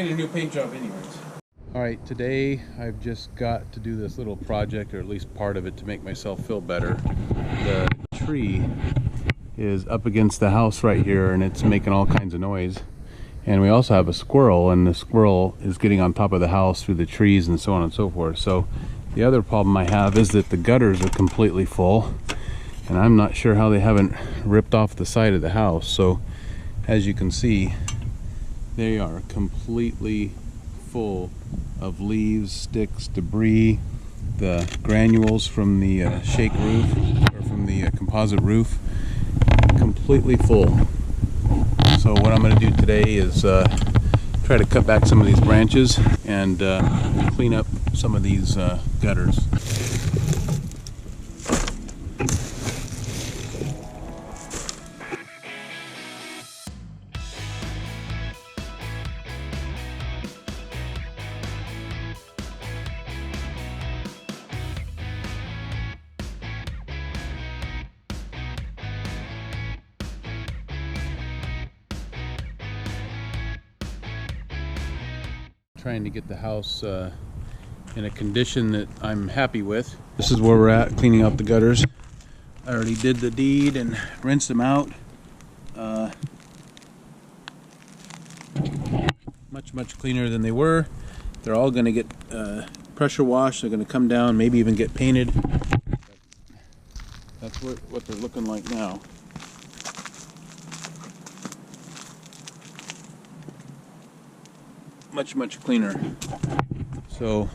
need a new paint job anyways. Alright, today I've just got to do this little project, or at least part of it, to make myself feel better. The tree is up against the house right here and it's making all kinds of noise. And we also have a squirrel, and the squirrel is getting on top of the house through the trees and so on and so forth. So the other problem I have is that the gutters are completely full, and I'm not sure how they haven't ripped off the side of the house. So as you can see, they are completely full of leaves, sticks, debris, the granules from the shake roof, or from the composite roof, completely full. So what I'm going to do today is try to cut back some of these branches and clean up some of these gutters. Trying to get the house in a condition that I'm happy with. This is where we're at, cleaning out the gutters. I already did the deed and rinsed them out. Much cleaner than they were. They're all going to get pressure washed. They're going to come down, maybe even get painted. That's what they're looking like now. Much cleaner. So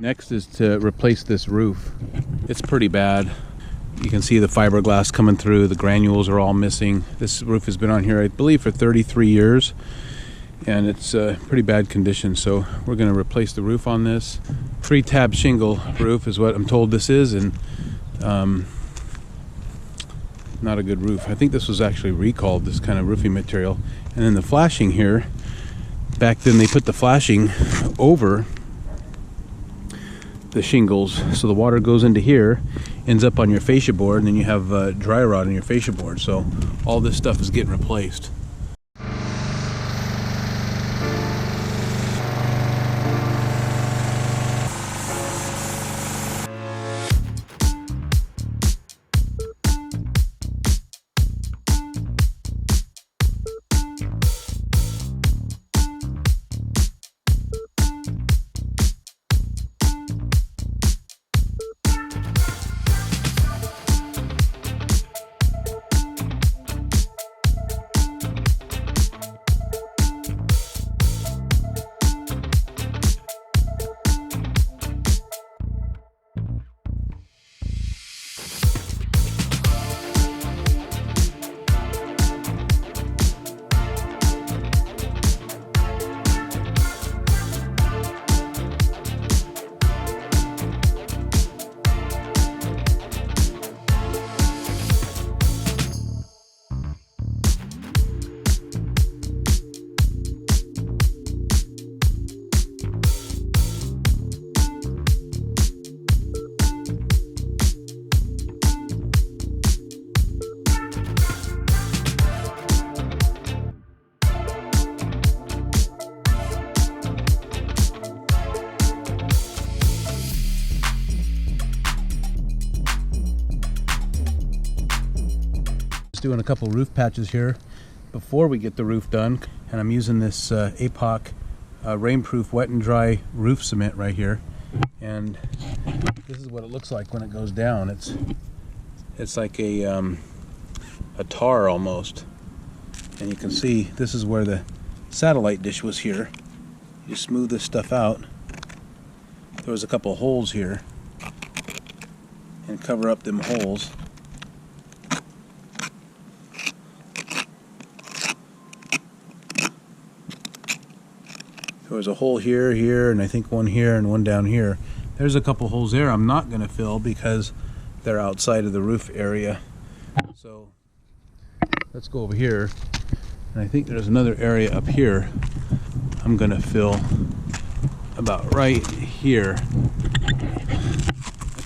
next is to replace this roof. It's pretty bad. You can see the fiberglass coming through. The granules are all missing. This roof has been on here, I believe, for 33 years, and it's pretty bad condition. So we're going to replace the roof on this. 3-tab shingle roof is what I'm told this is, and not a good roof. I think this was actually recalled, this kind of roofing material. And then the flashing here, back then they put the flashing over the shingles, so the water goes into here, ends up on your fascia board, and then you have dry rot on your fascia board. So all this stuff is getting replaced. Doing a couple roof patches here before we get the roof done, and I'm using this APOC rainproof wet and dry roof cement right here, and this is what it looks like when it goes down. It's like a tar almost, and you can see this is where the satellite dish was here. You smooth this stuff out. There was a couple holes here, and cover up them holes. There was a hole here, and I think one here and one down here. There's a couple holes there I'm not going to fill because they're outside of the roof area. So let's go over here, and I think there's another area up here I'm going to fill about right here. A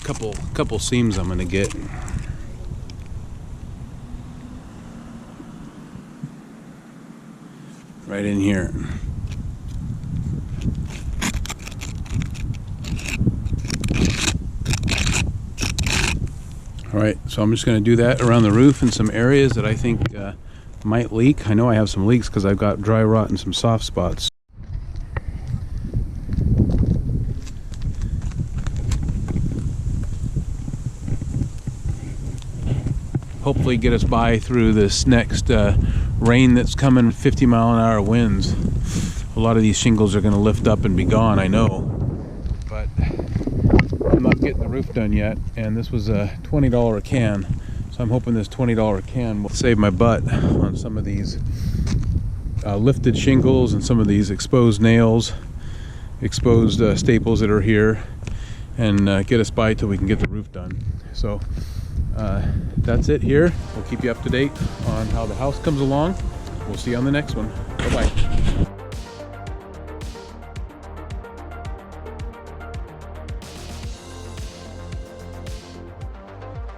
couple seams I'm going to get. Right in here. All right, so I'm just going to do that around the roof in some areas that I think might leak. I know I have some leaks because I've got dry rot and some soft spots. Hopefully get us by through this next rain that's coming, 50-mile-an-hour winds. A lot of these shingles are going to lift up and be gone, I know. But I'm not getting the roof done yet, and this was a $20 a can. So I'm hoping this $20 a can will save my butt on some of these lifted shingles and some of these exposed nails, exposed staples that are here, and get us by till we can get the roof done. So that's it here. We'll keep you up to date on how the house comes along. We'll see you on the next one. Bye-bye.